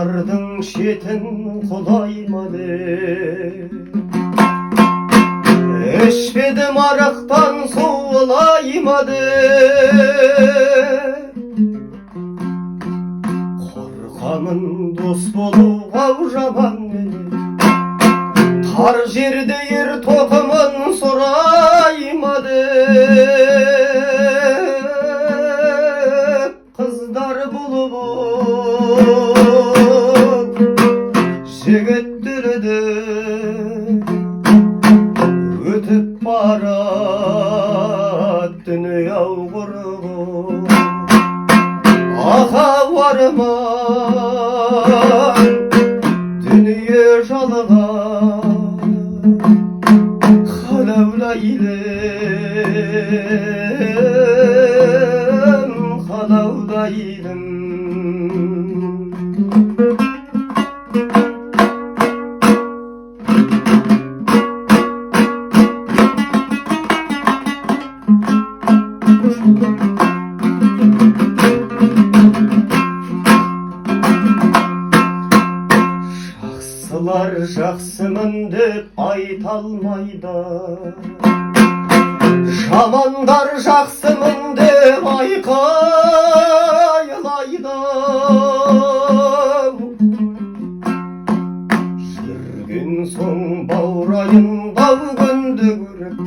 жардың шетін құлаймады, ішпедім арақтан суылаймады. Қорқамын дос болуға жаманменен, тар жерде ер тоқымын сұраймады. Қыздар болып жігіттерді өтіп барат дүние құрығы. Ахау арман дүние жалған, қалаулайлым, қалаулайлым. Жақсылар жақсымын деп айта алмайды, жамандар жақсымын деп айқайлайды. Жүрген соң баурайын бау күнді көріп,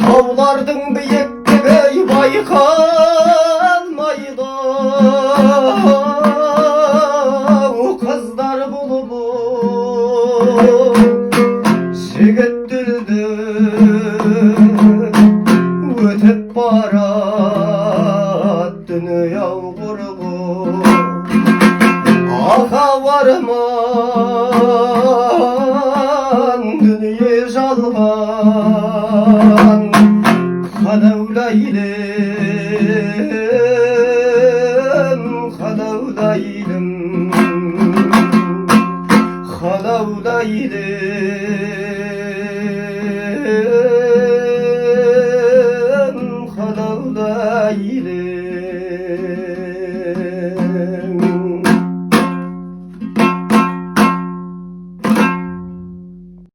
таулардың биіктігі байқалмайды. Қыздар болып жігіттерді өтіп барат дүние құрығы. Ахау арман дүние жалған, қалаулайлым, қалаулайлым, қалаулайлым, қалаулайлым.